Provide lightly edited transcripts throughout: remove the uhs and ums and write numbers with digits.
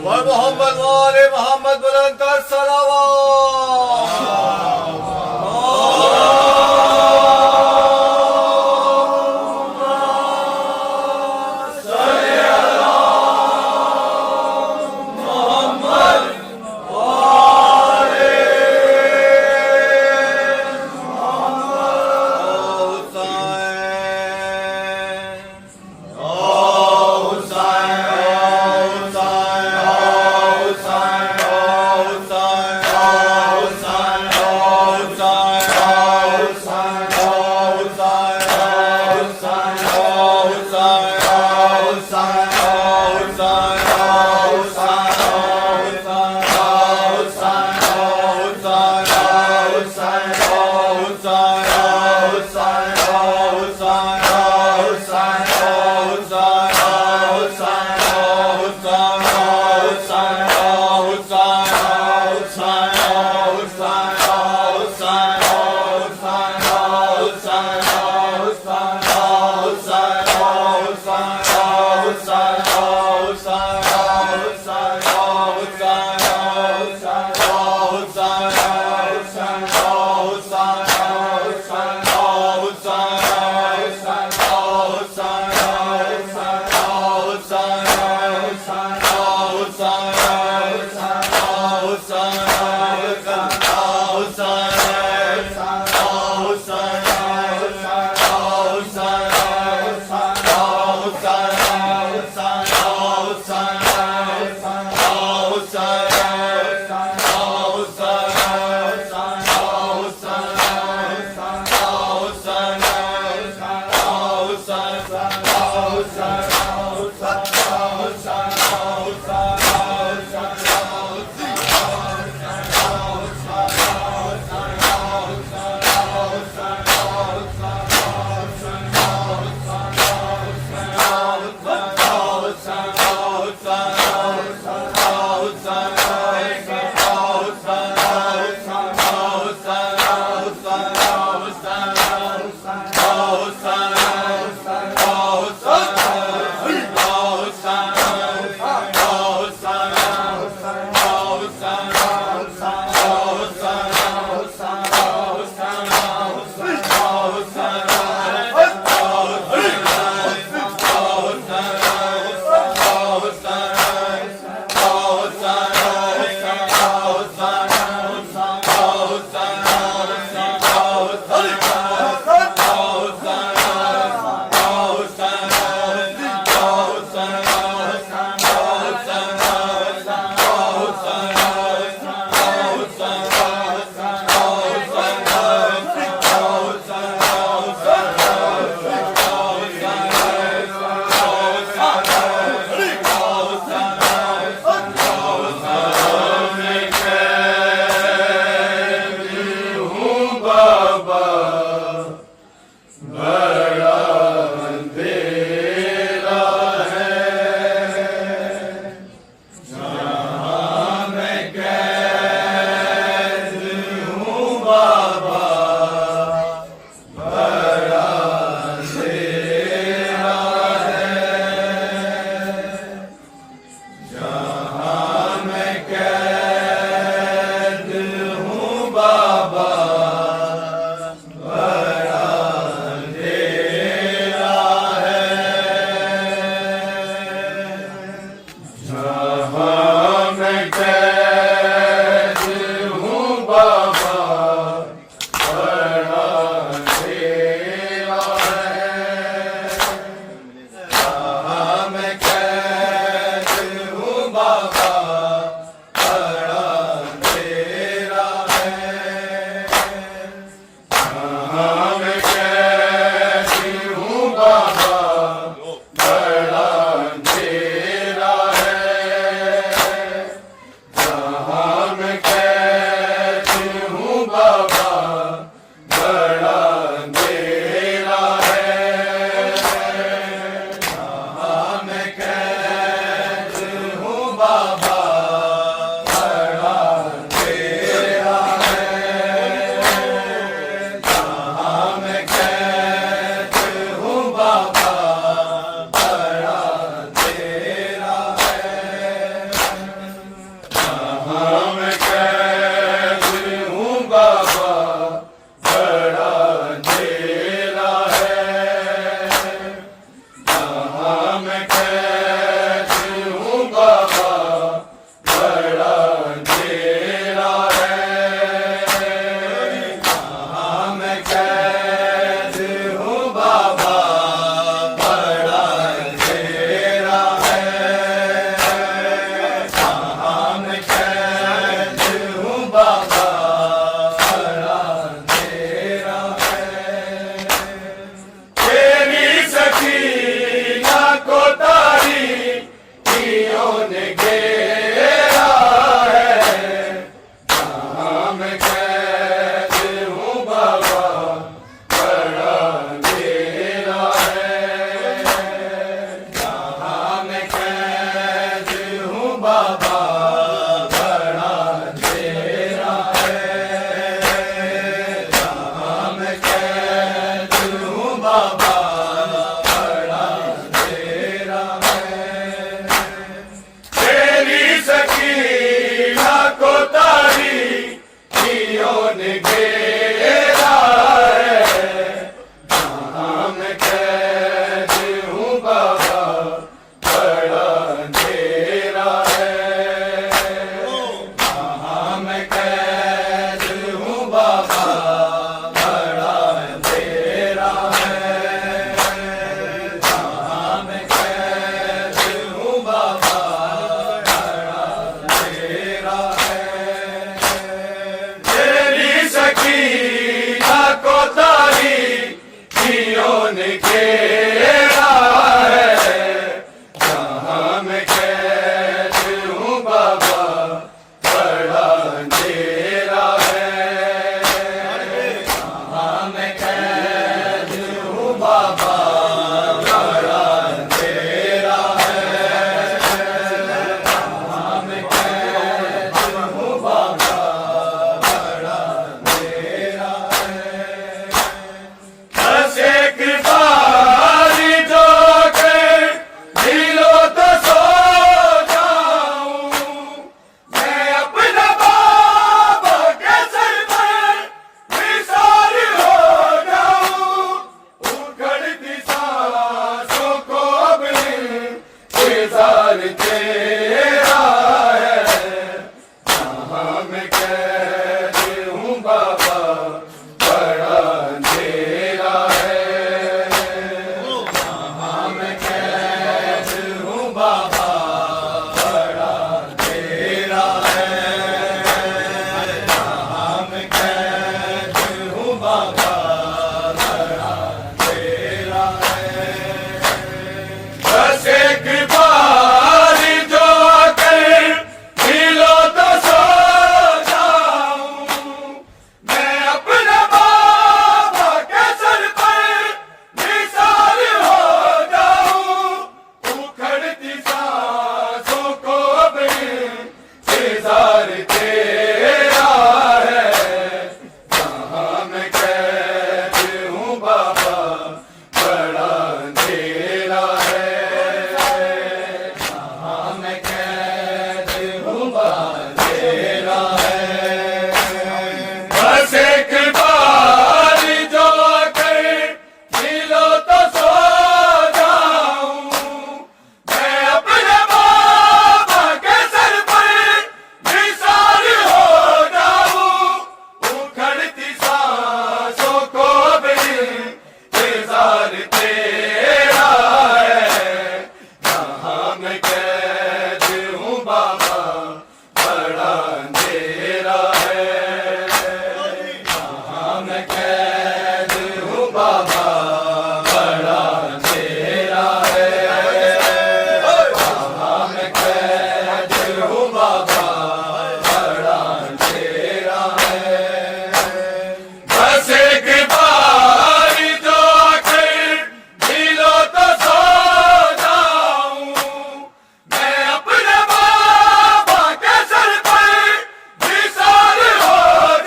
और मोहम्मद वाले मोहम्मद बुलंद सलावत। घेरा है, जहाँ मैं कैद हूँ बाबा बड़ा अंधेरा है, जहाँ मैं कैद हूँ बाबा बड़ा अंधेरा है, जहाँ मैं कैद हूँ बाबा बड़ा अंधेरा है। तेरी सकीना को तारी जियों ने घेरा है, जहाँ मैं कैद हूँ बाबा बड़ा अंधेरा है, जहाँ मैं कैद हूँ बाबा बड़ा अंधेरा है, जहाँ मैं कैद हूँ बाबा बड़ा अंधेरा है। बस एक बारी जो कर दिलो तो सो जाऊं, मैं अपना बाबा के सर पर निसार हो जाऊं, उखड़ती सांसों को अपने इंतजार तेरा है, जहाँ मैं कैद हूँ बाबा बड़ा अंधेरा है, जहाँ मैं कैद हूँ बाबा बड़ा अंधेरा है, जहाँ मैं कैद हूँ बाबा बड़ा अंधेरा है। बस एक बारी जो आकर मिलो तो सो जाऊं, मैं अपने बाबा के सर पर निसार हो जाऊं, उखड़ती सांसों को अपने इंतजार तेरा है, जहाँ मैं कैद हूँ बाबा बड़ा अंधेरा है, जहाँ मैं कैद हूँ बाबा अंधेरा है। बस एक बारी जो आकर मिलो तो सो जाऊं, मैं अपने बाबा के सर पर निसार हो जाऊं, उखड़ती सांसों को अपने इंतजार तेरा है, जहाँ मैं कैद हूँ बाबा बड़ा अंधेरा है, जहाँ मैं कैद हूँ बाबा बड़ा अंधेरा है, जहाँ मैं कैद हूँ बाबा बड़ा अंधेरा है। बस एक बारी जो आकर मिलो तो सो जाऊं, मैं अपने बाबा के सर पर निसार हो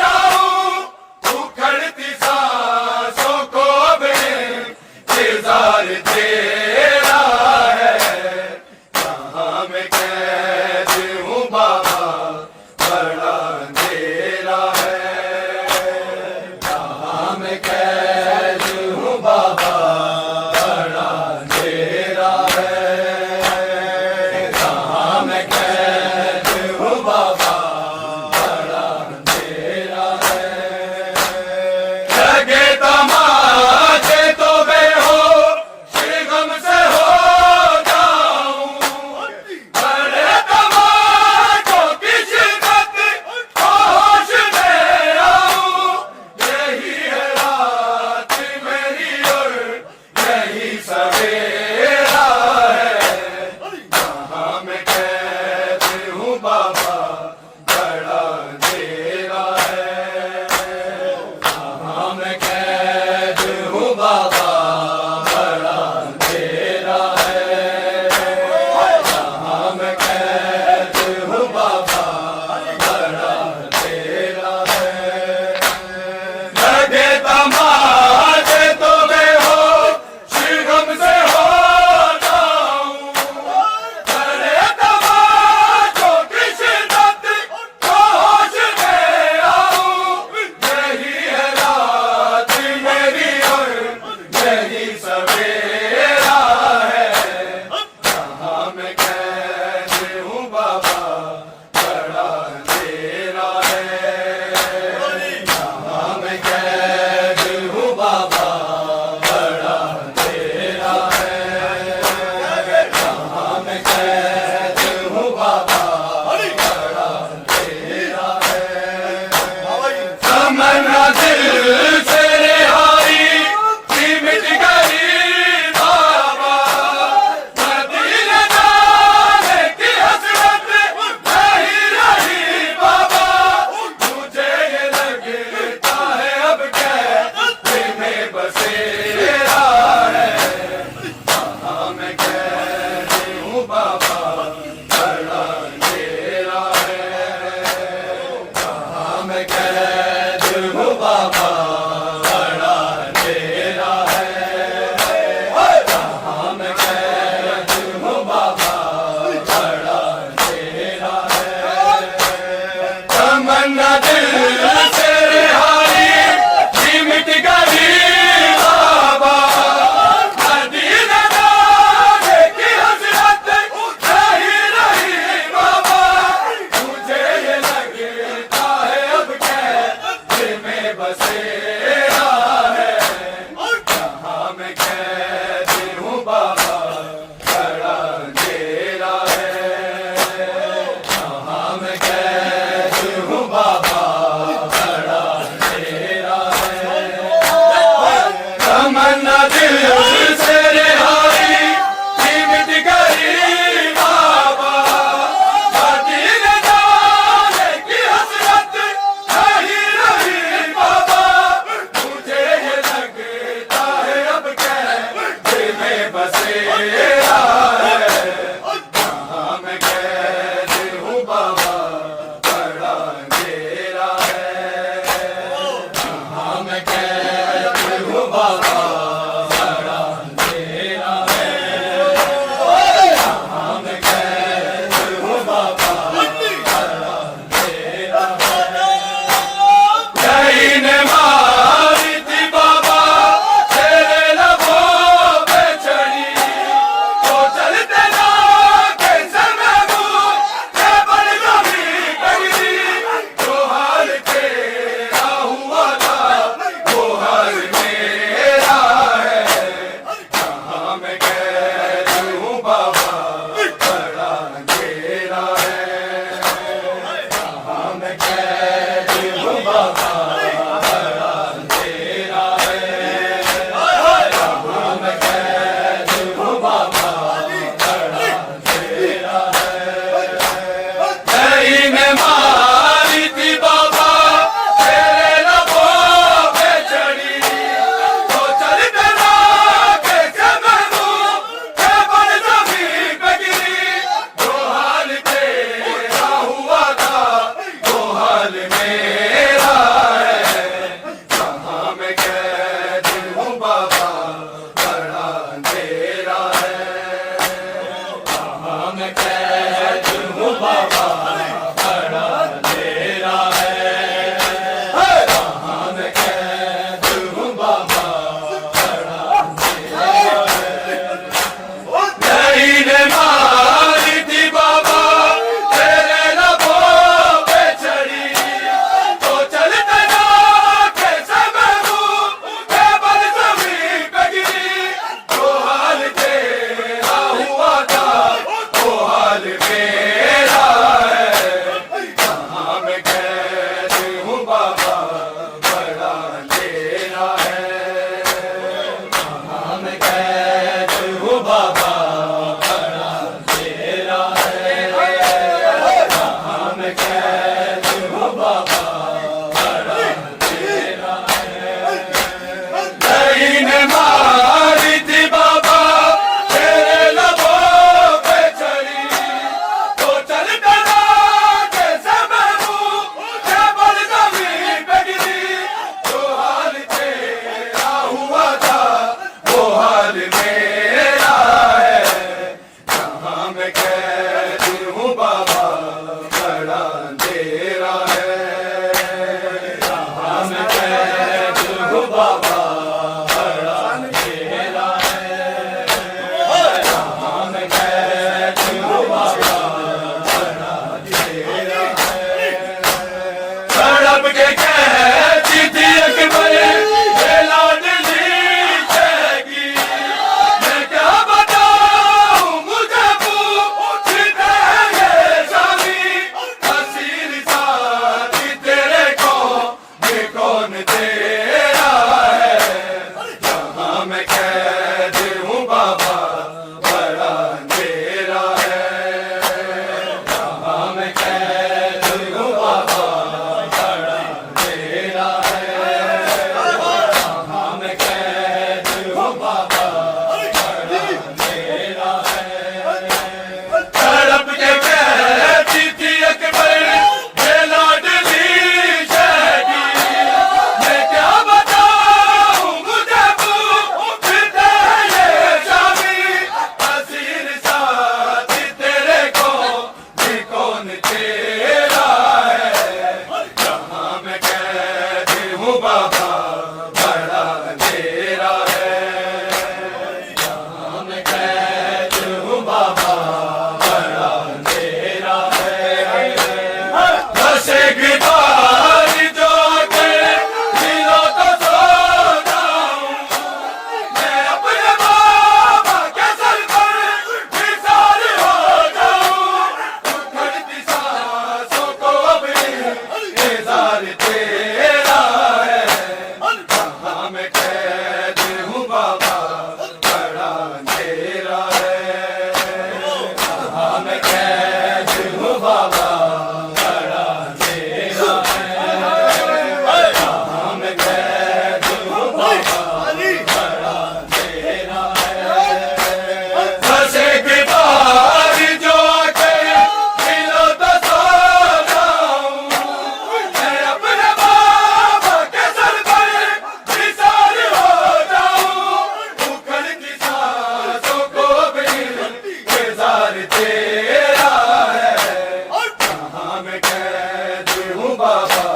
जाऊं, उखड़ती सांसों को अपने इंतजार तेरा है, जहाँ मैं कैद हूँ बाबा बड़ा अंधेरा है, जहाँ मैं कैद हूँ बाबा बड़ा अंधेरा है, जहाँ मैं कैद हूँ बाबा बड़ा अंधेरा है। लगे तमाचे तो बेहोश गम से हो जाऊं, बड़े तमाचों की शिद्दत होश में आऊं, यही है रात मेरी और यही सवेरा है, जहाँ मैं कैद हूँ बाबा बड़ा अंधेरा है, जहाँ मैं कैद हूँ बाबा बड़ा अंधेरा है, जहाँ मैं कैद हूँ बाबा बड़ा अंधेरा है। लगे तमाचे तो बेहोश गम से हो जाऊं, बड़े तमाचों की बाबा बड़ा अंधेरा है। यहाँ मैं कैद हूँ बाबा बड़ा अंधेरा है। यहाँ मैं कैद हूँ बाबा बड़ा अंधेरा है। तमन्ना दिल से रिहाई की मिट गई बाबा, मदीने जाने की हसरत नहीं रही बाबा। मुझे ये लगता है अब कैद में बसेरा है। यहाँ मैं कैद हूँ बाबा बड़ा अंधेरा चिट्ठी अकबर ये लाडली जाएगी, मैं क्या बताऊं मुझे पूछते हैं ये स्वामी, हसीन साथी तेरे को ये कौन तेरा है, जहाँ मैं कैद हूँ बाबा बड़ा अंधेरा है, जहाँ मैं कैद हूँ बाबा बड़ा अंधेरा है, जहाँ मैं कैद हूँ बाबा बड़ा अंधेरा है। तड़प के कहती थी अकबर ये लाडली जाएगी, मैं क्या बताऊं मुझे पूछते हैं ये स्वामी, हसीन साथी तेरे को ये कौन तेरा है, जहाँ मैं कैद हूँ बाबा बड़ा अंधेरा है, जहाँ मैं कैद हूँ बाबा बड़ा अंधेरा है। बस एक बार जो के मिलो तो सो जाऊं, मैं अपने बाबा के सर पर निसार हो जाऊं, उखड़ती सांसों को अपनी इंतजार तेरा है, जहाँ मैं कैद हूँ बाबा बड़ा अंधेरा है, जहाँ मैं कैद हूँ बाबा बड़ा अंधेरा है, जहाँ मैं कैद हूँ बाबा बड़ा अंधेरा है। बस एक बार जो आके मिलो तो सो जाऊं, मैं अपने बाबा के सर पर निसार हो जाऊं, उखड़ती सांसों को अपनी इंतजार तेरा है, जहाँ मैं कैद हूँ बाबा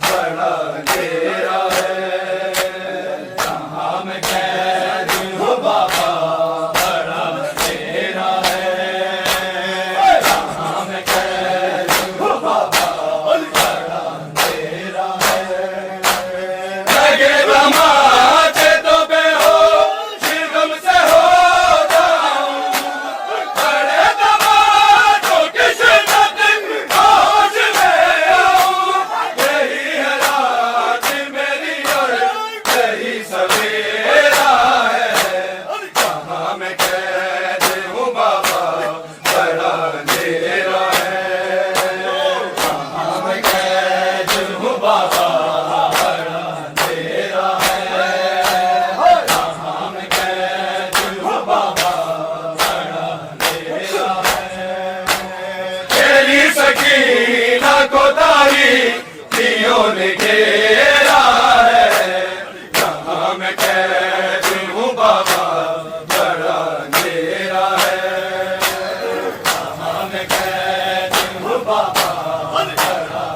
बड़ा अंधेरा है, जहाँ मैं कैद हूँ बाबा बड़ा अंधेरा है, जहाँ मैं कैद हूँ बाबा बड़ा अंधेरा है। लगे तमाचे तो बेहोश गम से हो जाऊं, बड़े तमाचों की शिद्दत होश में आऊं, यही है रात मेरी और यही सवेरा है, जहाँ मैं कैद हूँ बाबा बड़ा अंधेरा है, जहाँ मैं कैद हूँ बाबा बड़ा अंधेरा है, जहाँ मैं कैद हूँ बाबा बड़ा अंधेरा है। तेरी सकीना को तारी दियों ने घेरा है, जहाँ मैं कैद हूँ बाबा बड़ा अंधेरा है, जहाँ मैं कैद हूँ बाबा बड़ा